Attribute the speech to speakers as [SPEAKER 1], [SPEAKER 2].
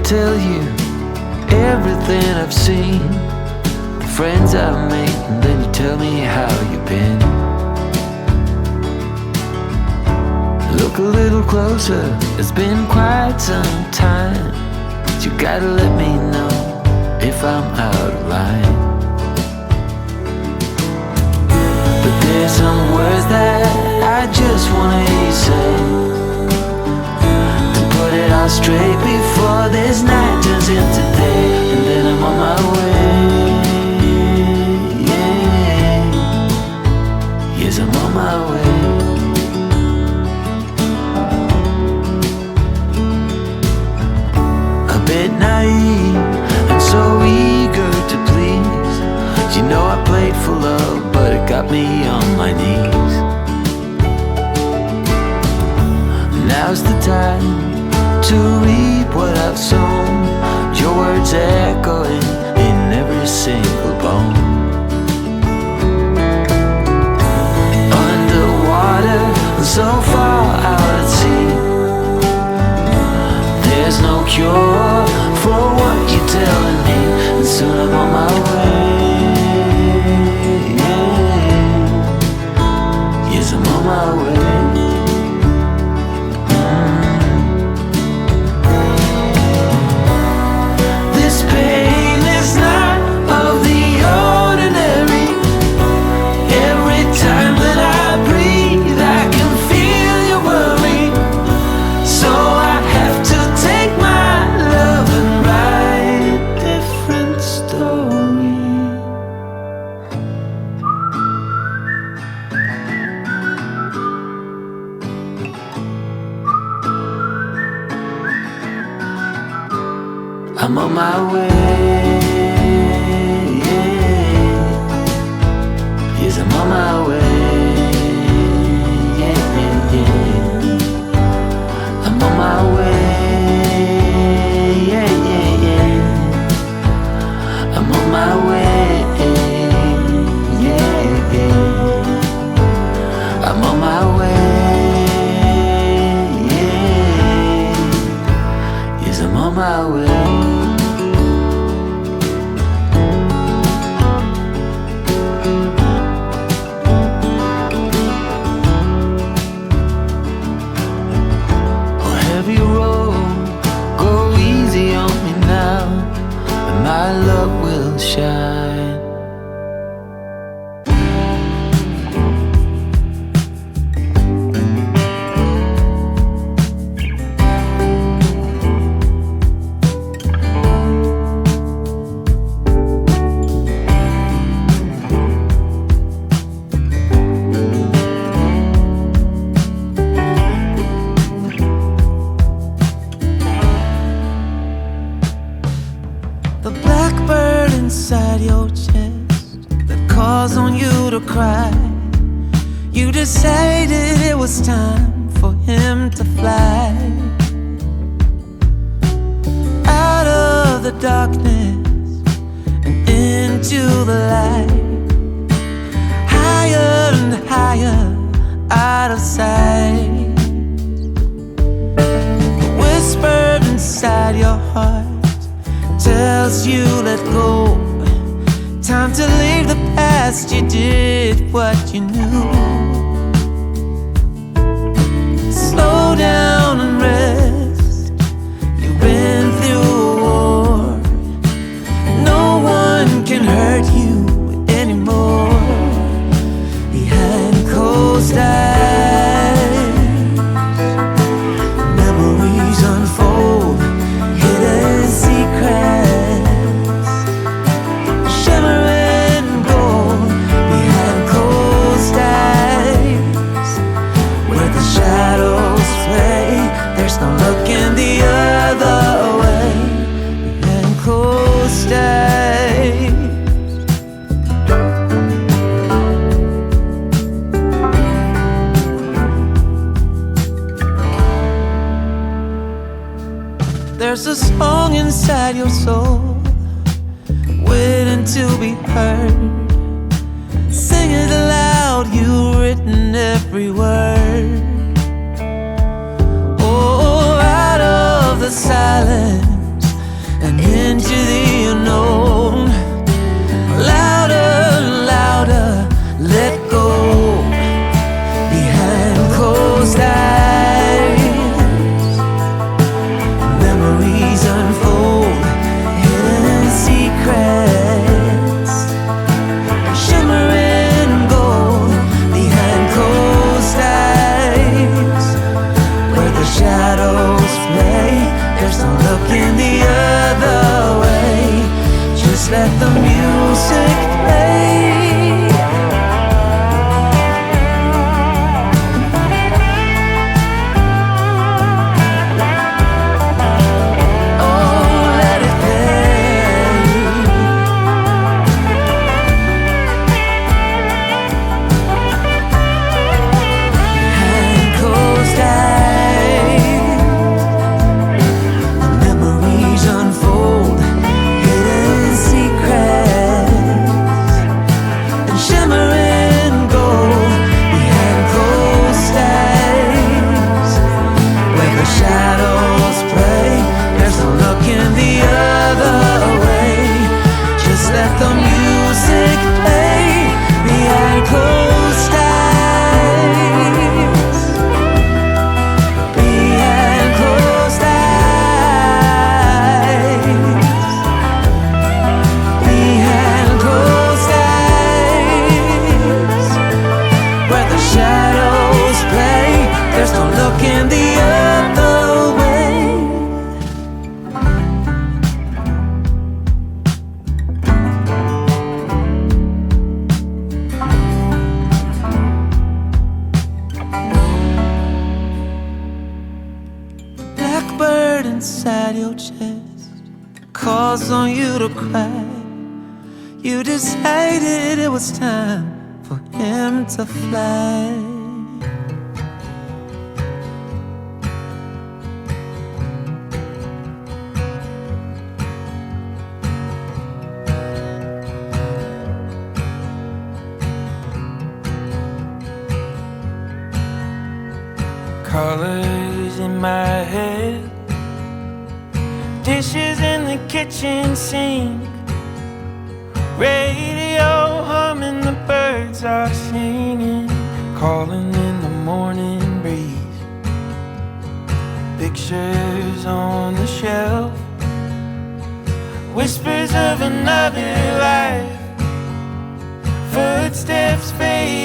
[SPEAKER 1] tell you everything I've seen, the friends I've made, and then you tell me how you've been. Look a little closer, it's been quite some time, but you gotta let me know if I'm out of line. But there's some words that I just wanna hear you say, to put it all straight before this night turns into day, and then I'm on my way. Yeah. Yes, I'm on my way. A bit naive and so eager to please. You know I played for love, but it got me on my knees. Now's the time to reap what I've sown, your words echoing in every single bone. Underwater, so far out at sea, there's no cure for what you're telling me, and soon I'm on my way. Yes, I'm on my way. This pain is not of the ordinary. Every time that I breathe, I can feel your worry. So I have to take my love and write a different story. I'm on my way. Yes, I'm on my way. I'm on my way. I'm on my way. I'm on my way. Yes, I'm on my way. Heavy road, go easy on me now, and my love will shine. The blackbird inside your chest that calls on you to cry. You decided it was time for him to fly out of the darkness and into the light, higher and higher out of sight. The whisper inside your heart tells you let go. Time to leave the past. You did what you knew. Slow down and rest. You've been through a war. No one can hurt you anymore. Behind closed eyes, memories unfold. Hidden secrets, shimmering gold behind closed eyes, where the shadows play. There's no looking the other way. Behind closed eyes. There's a song inside your soul, waiting to be heard. Sing it aloud, you've written every word. Oh, out of the silence, and into the unknown. Louder, louder, let go behind closed eyes. Memories unfold, hidden secrets, shimmering gold behind closed eyes. Where the shadows play, there's no looking the other way. Just let the music play. Blackbird inside your chest calls on you to cry. You decided it was time for him to fly.
[SPEAKER 2] Colors in my head, dishes in the kitchen sink, radio humming, the birds are singing, calling in the morning breeze. Pictures on the shelf, whispers of another life, footsteps fade